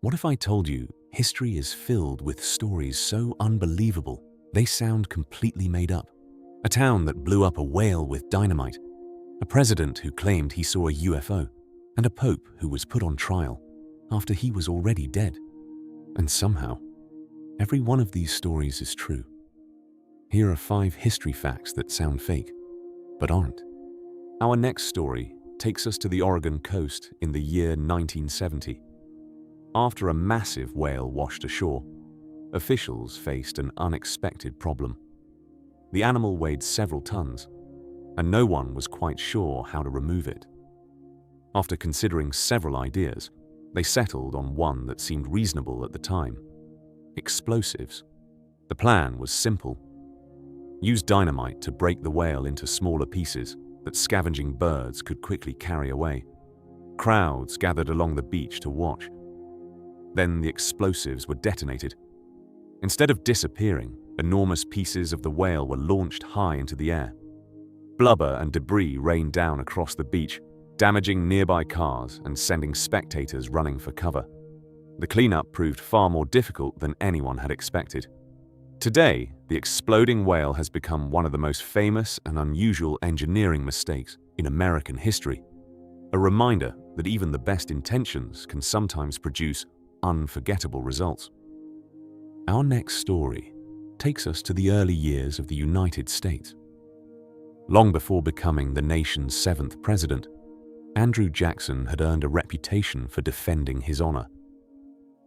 What if I told you history is filled with stories so unbelievable they sound completely made up? A town that blew up a whale with dynamite, a president who claimed he saw a UFO, and a pope who was put on trial after he was already dead. And somehow, every one of these stories is true. Here are 5 history facts that sound fake, but aren't. Our next story takes us to the Oregon coast in the year 1970. After a massive whale washed ashore, officials faced an unexpected problem. The animal weighed several tons, and no one was quite sure how to remove it. After considering several ideas, they settled on one that seemed reasonable at the time: explosives. The plan was simple. Use dynamite to break the whale into smaller pieces that scavenging birds could quickly carry away. Crowds gathered along the beach to watch. Then the explosives were detonated. Instead of disappearing, enormous pieces of the whale were launched high into the air. Blubber and debris rained down across the beach, damaging nearby cars and sending spectators running for cover. The cleanup proved far more difficult than anyone had expected. Today, the exploding whale has become one of the most famous and unusual engineering mistakes in American history, a reminder that even the best intentions can sometimes produce unforgettable results. Our next story takes us to the early years of the United States. Long before becoming the nation's 7th president, Andrew Jackson had earned a reputation for defending his honor.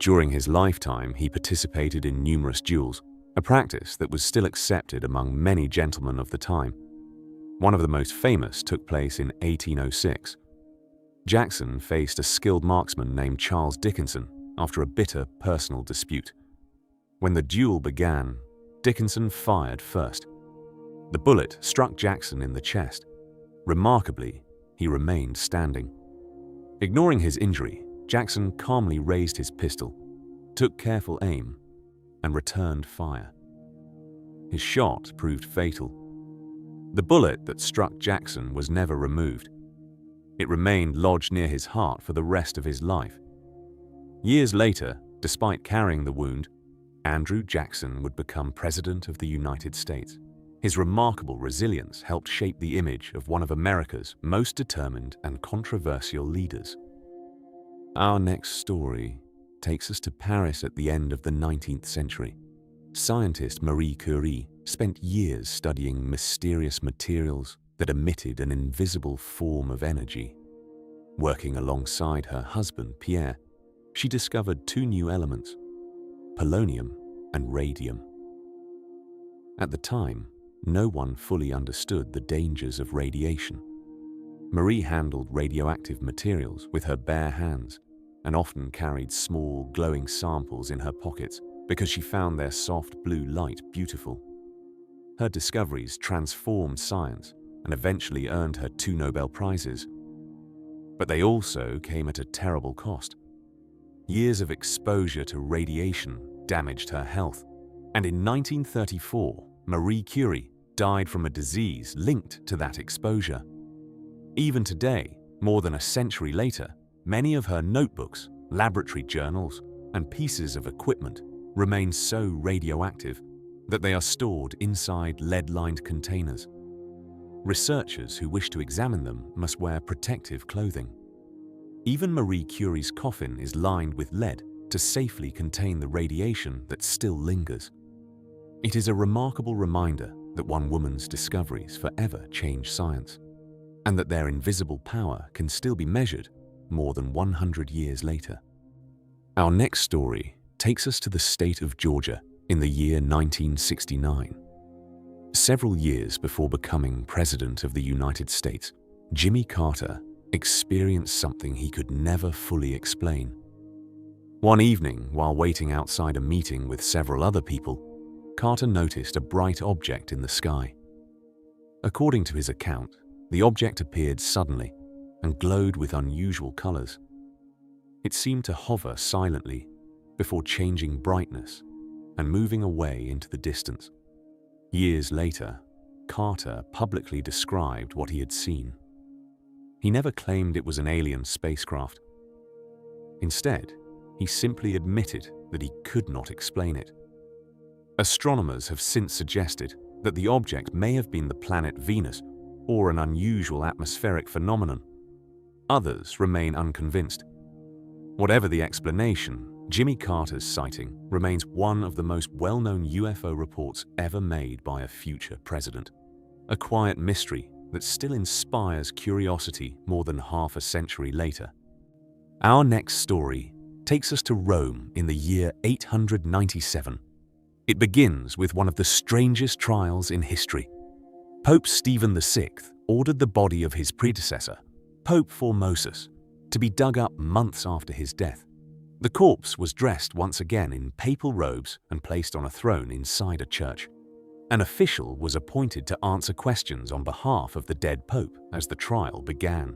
During his lifetime, he participated in numerous duels, a practice that was still accepted among many gentlemen of the time. One of the most famous took place in 1806. Jackson faced a skilled marksman named Charles Dickinson after a bitter personal dispute. When the duel began, Dickinson fired first. The bullet struck Jackson in the chest. Remarkably, he remained standing. Ignoring his injury, Jackson calmly raised his pistol, took careful aim, and returned fire. His shot proved fatal. The bullet that struck Jackson was never removed. It remained lodged near his heart for the rest of his life. Years later, despite carrying the wound, Andrew Jackson would become President of the United States. His remarkable resilience helped shape the image of one of America's most determined and controversial leaders. Our next story takes us to Paris at the end of the 19th century. Scientist Marie Curie spent years studying mysterious materials that emitted an invisible form of energy. Working alongside her husband, Pierre, she discovered 2 new elements: polonium and radium. At the time, no one fully understood the dangers of radiation. Marie handled radioactive materials with her bare hands and often carried small, glowing samples in her pockets because she found their soft blue light beautiful. Her discoveries transformed science and eventually earned her 2 Nobel Prizes. But they also came at a terrible cost. Years of exposure to radiation damaged her health, and in 1934, Marie Curie died from a disease linked to that exposure. Even today, more than a century later, many of her notebooks, laboratory journals, and pieces of equipment remain so radioactive that they are stored inside lead-lined containers. Researchers who wish to examine them must wear protective clothing. Even Marie Curie's coffin is lined with lead to safely contain the radiation that still lingers. It is a remarkable reminder that one woman's discoveries forever change science, and that their invisible power can still be measured more than 100 years later. Our next story takes us to the state of Georgia in the year 1969. Several years before becoming President of the United States, Jimmy Carter experienced something he could never fully explain. One evening, while waiting outside a meeting with several other people, Carter noticed a bright object in the sky. According to his account, the object appeared suddenly and glowed with unusual colors. It seemed to hover silently before changing brightness and moving away into the distance. Years later, Carter publicly described what he had seen. He never claimed it was an alien spacecraft. Instead, he simply admitted that he could not explain it. Astronomers have since suggested that the object may have been the planet Venus or an unusual atmospheric phenomenon. Others remain unconvinced. Whatever the explanation, Jimmy Carter's sighting remains one of the most well-known UFO reports ever made by a future president. A quiet mystery that still inspires curiosity more than half a century later. Our next story takes us to Rome in the year 897. It begins with one of the strangest trials in history. Pope Stephen VI ordered the body of his predecessor, Pope Formosus, to be dug up months after his death. The corpse was dressed once again in papal robes and placed on a throne inside a church. An official was appointed to answer questions on behalf of the dead pope as the trial began.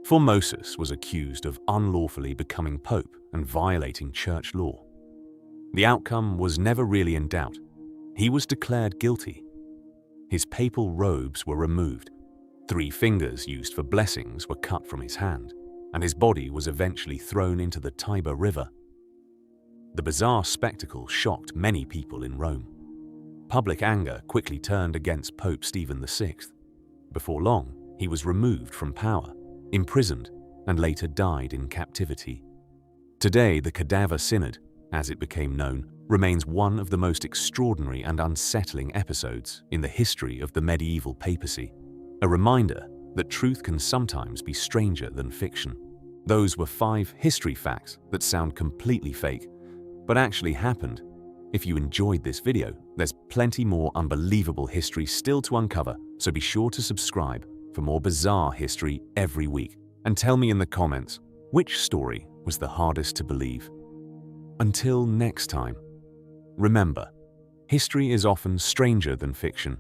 Formosus was accused of unlawfully becoming pope and violating church law. The outcome was never really in doubt. He was declared guilty. His papal robes were removed. 3 fingers used for blessings were cut from his hand, and his body was eventually thrown into the Tiber River. The bizarre spectacle shocked many people in Rome. Public anger quickly turned against Pope Stephen VI. Before long, he was removed from power, imprisoned, and later died in captivity. Today, the Cadaver Synod, as it became known, remains one of the most extraordinary and unsettling episodes in the history of the medieval papacy. A reminder that truth can sometimes be stranger than fiction. Those were 5 history facts that sound completely fake, but actually happened. If you enjoyed this video, there's plenty more unbelievable history still to uncover, so be sure to subscribe for more bizarre history every week. And tell me in the comments, which story was the hardest to believe? Until next time, remember, history is often stranger than fiction.